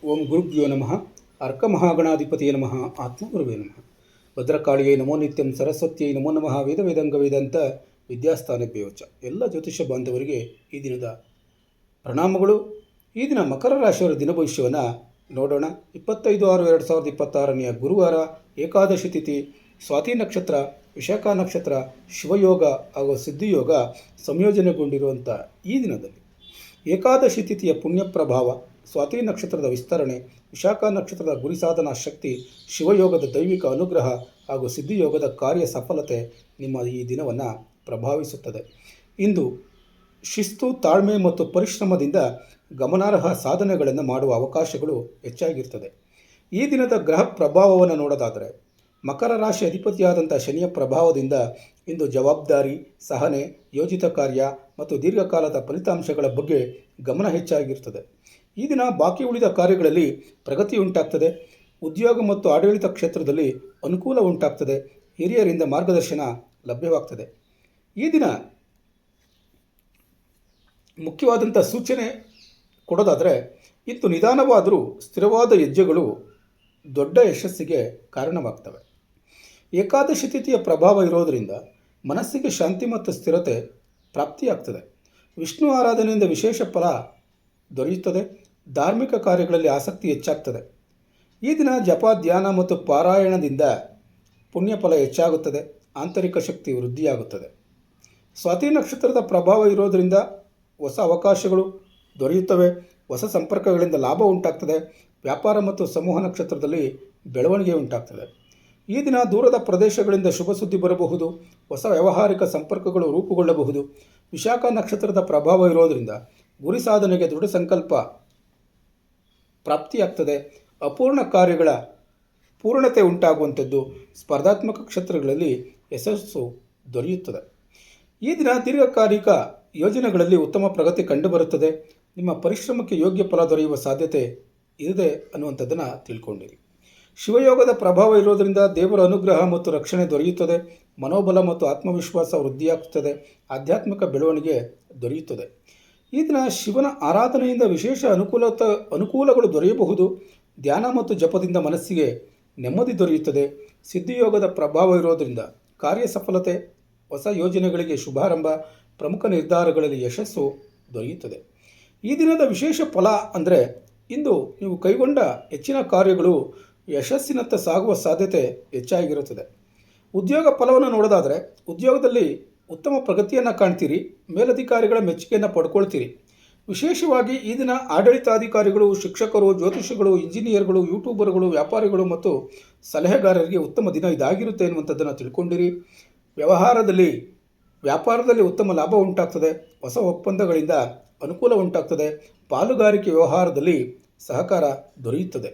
ಓಂ ಗುರುಭ್ಯೋ ನಮಃ. ಅರ್ಕಮಹಾಗಣಾಧಿಪತಿಯೇ ನಮಃ. ಆತ್ಮಗುರುವೇ ನಮಃ. ಭದ್ರಕಾಳಿಯೇ ನಮೋ ನಿತ್ಯಂ. ಸರಸ್ವತಿಯೇ ನಮೋ ನಮಃ. ವೇದ ವೇದಾಂಗ ವೇದಾಂತ ವಿದ್ಯಾಸ್ಥಾನಭ್ಯೋಚ. ಎಲ್ಲ ಜ್ಯೋತಿಷ ಬಾಂಧವರಿಗೆ ಈ ದಿನದ ಪ್ರಣಾಮಗಳು. ಈ ದಿನ ಮಕರ ರಾಶಿಯವರ ದಿನ ಭವಿಷ್ಯವನ್ನು ನೋಡೋಣ. 25/6/2026 ಗುರುವಾರ, ಏಕಾದಶಿ ತಿಥಿ, ಸ್ವಾತಿ ನಕ್ಷತ್ರ, ವಿಶಾಖ ನಕ್ಷತ್ರ, ಶಿವಯೋಗ ಹಾಗೂ ಸಿದ್ಧಿಯೋಗ ಸಂಯೋಜನೆಗೊಂಡಿರುವಂಥ ಈ ದಿನದಲ್ಲಿ ಏಕಾದಶಿ ತಿಥಿಯ ಪುಣ್ಯ ಪ್ರಭಾವ, ಸ್ವಾತಿ ನಕ್ಷತ್ರದ ವಿಸ್ತರಣೆ, ವಿಶಾಖ ನಕ್ಷತ್ರದ ಗುರಿ ಸಾಧನಾ ಶಕ್ತಿ, ಶಿವಯೋಗದ ದೈವಿಕ ಅನುಗ್ರಹ ಹಾಗೂ ಸಿದ್ಧಿಯೋಗದ ಕಾರ್ಯ ಸಫಲತೆ ನಿಮ್ಮ ಈ ದಿನವನ್ನು ಪ್ರಭಾವಿಸುತ್ತದೆ. ಇಂದು ಶಿಸ್ತು, ತಾಳ್ಮೆ ಮತ್ತು ಪರಿಶ್ರಮದಿಂದ ಗಮನಾರ್ಹ ಸಾಧನೆಗಳನ್ನು ಮಾಡುವ ಅವಕಾಶಗಳು ಹೆಚ್ಚಾಗಿರ್ತದೆ. ಈ ದಿನದ ಗ್ರಹ ಪ್ರಭಾವವನ್ನು ನೋಡೋದಾದರೆ, ಮಕರ ರಾಶಿ ಅಧಿಪತಿಯಾದಂಥ ಶನಿಯ ಪ್ರಭಾವದಿಂದ ಇಂದು ಜವಾಬ್ದಾರಿ, ಸಹನೆ, ಯೋಜಿತ ಕಾರ್ಯ ಮತ್ತು ದೀರ್ಘಕಾಲದ ಫಲಿತಾಂಶಗಳ ಬಗ್ಗೆ ಗಮನ ಹೆಚ್ಚಾಗಿರ್ತದೆ. ಈ ದಿನ ಬಾಕಿ ಉಳಿದ ಕಾರ್ಯಗಳಲ್ಲಿ ಪ್ರಗತಿ ಉಂಟಾಗ್ತದೆ. ಉದ್ಯೋಗ ಮತ್ತು ಆಡಳಿತ ಕ್ಷೇತ್ರದಲ್ಲಿ ಅನುಕೂಲ ಉಂಟಾಗ್ತದೆ. ಹಿರಿಯರಿಂದ ಮಾರ್ಗದರ್ಶನ ಲಭ್ಯವಾಗ್ತದೆ. ಈ ದಿನ ಮುಖ್ಯವಾದಂಥ ಸೂಚನೆ ಕೊಡೋದಾದರೆ, ಇಂದು ನಿಧಾನವಾದರೂ ಸ್ಥಿರವಾದ ಹೆಜ್ಜೆಗಳು ದೊಡ್ಡ ಯಶಸ್ಸಿಗೆ ಕಾರಣವಾಗ್ತವೆ. ಏಕಾದಶಿ ತಿಥಿಯ ಪ್ರಭಾವ ಇರೋದರಿಂದ ಮನಸ್ಸಿಗೆ ಶಾಂತಿ ಮತ್ತು ಸ್ಥಿರತೆ ಪ್ರಾಪ್ತಿಯಾಗ್ತದೆ. ವಿಷ್ಣು ಆರಾಧನೆಯಿಂದ ವಿಶೇಷ ಫಲ ದೊರೆಯುತ್ತದೆ. ಧಾರ್ಮಿಕ ಕಾರ್ಯಗಳಲ್ಲಿ ಆಸಕ್ತಿ ಹೆಚ್ಚಾಗ್ತದೆ. ಈ ದಿನ ಜಪ, ಧ್ಯಾನ ಮತ್ತು ಪಾರಾಯಣದಿಂದ ಪುಣ್ಯ ಫಲ ಹೆಚ್ಚಾಗುತ್ತದೆ. ಆಂತರಿಕ ಶಕ್ತಿ ವೃದ್ಧಿಯಾಗುತ್ತದೆ. ಸ್ವಾತಿ ನಕ್ಷತ್ರದ ಪ್ರಭಾವ ಇರೋದರಿಂದ ಹೊಸ ಅವಕಾಶಗಳು ದೊರೆಯುತ್ತವೆ. ಹೊಸ ಸಂಪರ್ಕಗಳಿಂದ ಲಾಭ ಉಂಟಾಗ್ತದೆ. ವ್ಯಾಪಾರ ಮತ್ತು ಸಮೂಹ ನಕ್ಷತ್ರದಲ್ಲಿ ಬೆಳವಣಿಗೆ ಉಂಟಾಗ್ತದೆ. ಈ ದಿನ ದೂರದ ಪ್ರದೇಶಗಳಿಂದ ಶುಭ ಸುದ್ದಿ ಬರಬಹುದು. ಹೊಸ ವ್ಯಾವಹಾರಿಕ ಸಂಪರ್ಕಗಳು ರೂಪುಗೊಳ್ಳಬಹುದು. ವಿಶಾಖ ನಕ್ಷತ್ರದ ಪ್ರಭಾವ ಇರೋದರಿಂದ ಗುರಿ ಸಾಧನೆಗೆ ದೃಢ ಸಂಕಲ್ಪ ಪ್ರಾಪ್ತಿಯಾಗ್ತದೆ. ಅಪೂರ್ಣ ಕಾರ್ಯಗಳ ಪೂರ್ಣತೆ ಉಂಟಾಗುವಂಥದ್ದು. ಸ್ಪರ್ಧಾತ್ಮಕ ಕ್ಷೇತ್ರಗಳಲ್ಲಿ ಯಶಸ್ಸು ದೊರೆಯುತ್ತದೆ. ಈ ದಿನ ದೀರ್ಘಕಾಲಿಕ ಯೋಜನೆಗಳಲ್ಲಿ ಉತ್ತಮ ಪ್ರಗತಿ ಕಂಡುಬರುತ್ತದೆ. ನಿಮ್ಮ ಪರಿಶ್ರಮಕ್ಕೆ ಯೋಗ್ಯ ಫಲ ದೊರೆಯುವ ಸಾಧ್ಯತೆ ಇದೆ ಅನ್ನುವಂಥದ್ದನ್ನು ತಿಳ್ಕೊಂಡಿರಿ. ಶಿವಯೋಗದ ಪ್ರಭಾವ ಇರೋದರಿಂದ ದೇವರ ಅನುಗ್ರಹ ಮತ್ತು ರಕ್ಷಣೆ ದೊರೆಯುತ್ತದೆ. ಮನೋಬಲ ಮತ್ತು ಆತ್ಮವಿಶ್ವಾಸ ವೃದ್ಧಿಯಾಗುತ್ತದೆ. ಆಧ್ಯಾತ್ಮಿಕ ಬೆಳವಣಿಗೆ ದೊರೆಯುತ್ತದೆ. ಈ ದಿನ ಶಿವನ ಆರಾಧನೆಯಿಂದ ವಿಶೇಷ ಅನುಕೂಲಗಳು ದೊರೆಯಬಹುದು. ಧ್ಯಾನ ಮತ್ತು ಜಪದಿಂದ ಮನಸ್ಸಿಗೆ ನೆಮ್ಮದಿ ದೊರೆಯುತ್ತದೆ. ಸಿದ್ಧಿಯೋಗದ ಪ್ರಭಾವ ಇರೋದರಿಂದ ಕಾರ್ಯ ಸಫಲತೆ, ಹೊಸ ಯೋಜನೆಗಳಿಗೆ ಶುಭಾರಂಭ, ಪ್ರಮುಖ ನಿರ್ಧಾರಗಳಲ್ಲಿ ಯಶಸ್ಸು ದೊರೆಯುತ್ತದೆ. ಈ ದಿನದ ವಿಶೇಷ ಫಲ ಅಂದರೆ, ಇಂದು ನೀವು ಕೈಗೊಂಡ ಹೆಚ್ಚಿನ ಕಾರ್ಯಗಳು ಯಶಸ್ಸಿನತ್ತ ಸಾಗುವ ಸಾಧ್ಯತೆ ಹೆಚ್ಚಾಗಿರುತ್ತದೆ. ಉದ್ಯೋಗ ಫಲವನ್ನು ನೋಡೋದಾದರೆ, ಉದ್ಯೋಗದಲ್ಲಿ ಉತ್ತಮ ಪ್ರಗತಿಯನ್ನು ಕಾಣ್ತೀರಿ. ಮೇಲಧಿಕಾರಿಗಳ ಮೆಚ್ಚುಗೆಯನ್ನು ಪಡ್ಕೊಳ್ತೀರಿ. ವಿಶೇಷವಾಗಿ ಈ ದಿನ ಆಡಳಿತಾಧಿಕಾರಿಗಳು, ಶಿಕ್ಷಕರು, ಜ್ಯೋತಿಷಿಗಳು, ಇಂಜಿನಿಯರ್ಗಳು, ಯೂಟ್ಯೂಬರ್ಗಳು, ವ್ಯಾಪಾರಿಗಳು ಮತ್ತು ಸಲಹೆಗಾರರಿಗೆ ಉತ್ತಮ ದಿನ ಇದಾಗಿರುತ್ತೆ ಎನ್ನುವಂಥದ್ದನ್ನು ತಿಳ್ಕೊಂಡಿರಿ. ವ್ಯಾಪಾರದಲ್ಲಿ ಉತ್ತಮ ಲಾಭ ಉಂಟಾಗ್ತದೆ. ಹೊಸ ಒಪ್ಪಂದಗಳಿಂದ ಅನುಕೂಲ ಉಂಟಾಗ್ತದೆ. ಪಾಲುಗಾರಿಕೆ ವ್ಯವಹಾರದಲ್ಲಿ ಸಹಕಾರ ದೊರೆಯುತ್ತದೆ.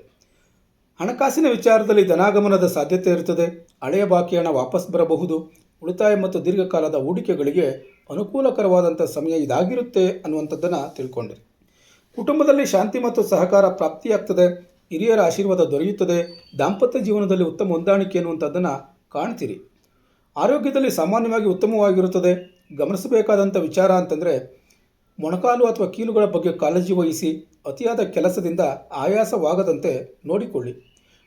ಹಣಕಾಸಿನ ವಿಚಾರದಲ್ಲಿ ಧನಾಗಮನದ ಸಾಧ್ಯತೆ ಇರುತ್ತದೆ. ಹಳೆಯ ಬಾಕಿ ಹಣ ವಾಪಸ್ ಬರಬಹುದು. ಉಳಿತಾಯ ಮತ್ತು ದೀರ್ಘಕಾಲದ ಹೂಡಿಕೆಗಳಿಗೆ ಅನುಕೂಲಕರವಾದಂಥ ಸಮಯ ಇದಾಗಿರುತ್ತೆ ಅನ್ನುವಂಥದ್ದನ್ನು ತಿಳ್ಕೊಂಡಿರಿ. ಕುಟುಂಬದಲ್ಲಿ ಶಾಂತಿ ಮತ್ತು ಸಹಕಾರ ಪ್ರಾಪ್ತಿಯಾಗ್ತದೆ. ಹಿರಿಯರ ಆಶೀರ್ವಾದ ದೊರೆಯುತ್ತದೆ. ದಾಂಪತ್ಯ ಜೀವನದಲ್ಲಿ ಉತ್ತಮ ಹೊಂದಾಣಿಕೆ ಅನ್ನುವಂಥದ್ದನ್ನು ಕಾಣ್ತೀರಿ. ಆರೋಗ್ಯದಲ್ಲಿ ಸಾಮಾನ್ಯವಾಗಿ ಉತ್ತಮವಾಗಿರುತ್ತದೆ. ಗಮನಿಸಬೇಕಾದಂಥ ವಿಚಾರ ಅಂತಂದರೆ, ಮೊಣಕಾಲು ಅಥವಾ ಕೀಲುಗಳ ಬಗ್ಗೆ ಕಾಳಜಿ ವಹಿಸಿ. ಅತಿಯಾದ ಕೆಲಸದಿಂದ ಆಯಾಸವಾಗದಂತೆ ನೋಡಿಕೊಳ್ಳಿ.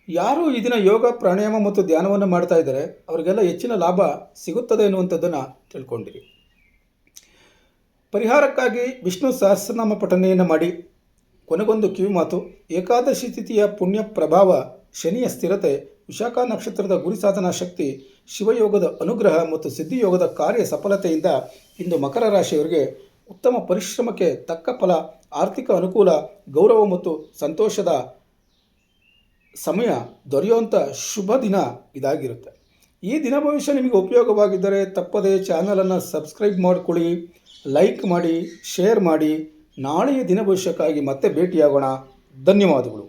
ಯಾರು ಈ ದಿನ ಯೋಗ, ಪ್ರಾಣಾಯಾಮ ಮತ್ತು ಧ್ಯಾನವನ್ನು ಮಾಡ್ತಾ ಇದ್ದಾರೆ ಅವರಿಗೆಲ್ಲ ಹೆಚ್ಚಿನ ಲಾಭ ಸಿಗುತ್ತದೆ ಎನ್ನುವಂಥದ್ದನ್ನು ತಿಳ್ಕೊಂಡಿರಿ. ಪರಿಹಾರಕ್ಕಾಗಿ ವಿಷ್ಣು ಸಹಸ್ರನಾಮ ಪಠನೆಯನ್ನು ಮಾಡಿ. ಕೊನೆಗೊಂದು ಕಿವಿ ಮಾತು: ಏಕಾದಶಿ ತಿಥಿಯ ಪುಣ್ಯ ಪ್ರಭಾವ, ಶನಿಯ ಸ್ಥಿರತೆ, ವಿಶಾಖ ನಕ್ಷತ್ರದ ಗುರಿ ಸಾಧನಾ ಶಕ್ತಿ, ಶಿವಯೋಗದ ಅನುಗ್ರಹ ಮತ್ತು ಸಿದ್ಧಿಯೋಗದ ಕಾರ್ಯ ಸಫಲತೆಯಿಂದ ಇಂದು ಮಕರ ರಾಶಿಯವರಿಗೆ ಉತ್ತಮ ಪರಿಶ್ರಮಕ್ಕೆ ತಕ್ಕ ಫಲ, ಆರ್ಥಿಕ ಅನುಕೂಲ, ಗೌರವ ಮತ್ತು ಸಂತೋಷದ ಸಮಯ ದೊರೆಯುವಂಥ ಶುಭ ದಿನ ಇದಾಗಿರುತ್ತೆ. ಈ ದಿನ ಭವಿಷ್ಯ ನಿಮಗೆ ಉಪಯೋಗವಾಗಿದ್ದರೆ ತಪ್ಪದೇ ಚಾನಲನ್ನು ಸಬ್ಸ್ಕ್ರೈಬ್ ಮಾಡಿಕೊಳ್ಳಿ, ಲೈಕ್ ಮಾಡಿ, ಶೇರ್ ಮಾಡಿ. ನಾಳೆಯ ದಿನ ಭವಿಷ್ಯಕ್ಕಾಗಿ ಮತ್ತೆ ಭೇಟಿಯಾಗೋಣ. ಧನ್ಯವಾದಗಳು.